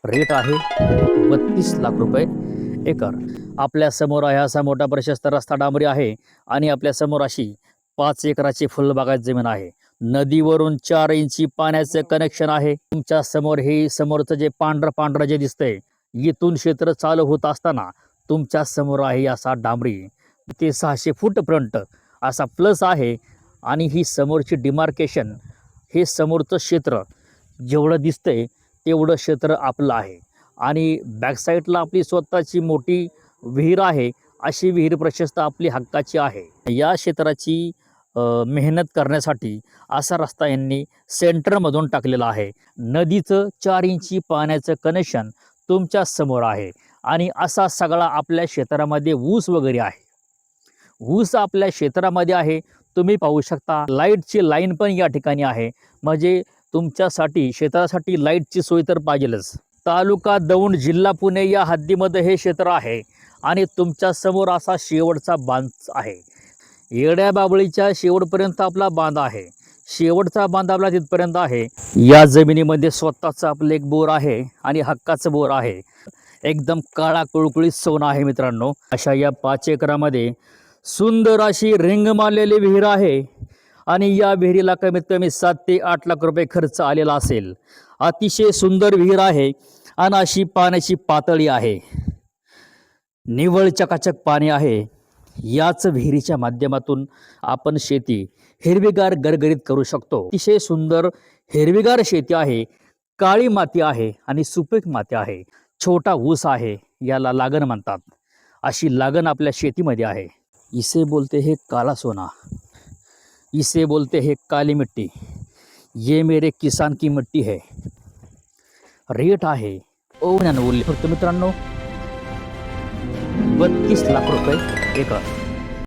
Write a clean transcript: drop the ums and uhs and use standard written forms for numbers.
Rate आहे 32 लाख रुपये acre. आपल्या समोर आहे असा मोठा प्रशस्त रस्ता डांबरी आहे आणि आपल्या समोर अशी 5 एकराची फुलबागायत जमीन आहे। नदीवरून 4 इंची पाण्याचं कनेक्शन आहे। तुमच्या समोर हे समोरचं जे पांढरं जे दिसतंय, इथून क्षेत्र चालू होत असताना तुमच्या समोर आहे असा डांबरी ते 600 फूट फ्रंट असा प्लस आहे। आणि ही समोरची डिमार्केशन, हे समोरचं क्षेत्र जेवढं दिसतंय तेवढं क्षेत्र आपलं आहे। आणि बॅकसाईडला आपली स्वतःची मोठी विहीर आहे। अशी विहीर प्रशस्त आपली हक्काची आहे। या क्षेत्राची मेहनत करण्यासाठी असा रस्ता यांनी सेंटरमधून टाकलेला आहे। नदीचं 4 इंची पाण्याचं कनेक्शन तुमच्या समोर आहे आणि असा सगळा आपल्या क्षेत्रामध्ये ऊस वगैरे आहे। ऊस आपल्या क्षेत्रामध्ये आहे, तुम्ही पाहू शकता। लाईटची लाईन पण या ठिकाणी आहे, म्हणजे तुमच्यासाठी क्षेत्रासाठी लाईटची सोय तर पाहिजेलच। तालुका दौंड, जिल्हा पुणे या हद्दीमध्ये हे क्षेत्र आहे आणि तुमच्या समोर असा शेवटचा बांध आहे। येड्या बाबळीच्या शेवटपर्यंत आपला बांध आहे। शेवटचा बांध आपला तिथपर्यंत आहे। या जमिनीमध्ये स्वतःचं आपलं एक बोर आहे आणि हक्काचं बोर आहे। एकदम काळा कुळकुळीत सोनं आहे मित्रांनो। अशा या 5 एकरामध्ये सुंदर अशी रिंग मारलेली विहीर आहे आणि या विहिरीला कमीत कमी 7 ते 8 लाख रुपये खर्च आलेला असेल। अतिशय सुंदर विहीर आहे आणि अशी पाण्याची पातळी आहे, निव्वळ चकाचक पाणी आहे। याच विहिरीच्या माध्यमातून आपण शेती हिरवीगार गरगरीत करू शकतो। अतिशय सुंदर हिरवीगार शेती आहे, काळी माती आहे आणि सुपीक माती आहे। छोटा ऊस आहे, याला लागण म्हणतात। अशी लागण आपल्या शेतीमध्ये आहे। इसे बोलते हैं काला सोना, इसे बोलते हैं काली मिट्टी, ये मेरे किसान की मिट्टी है। रेट आहे फक्त मित्रांनो 32 लाख रुपये एकर।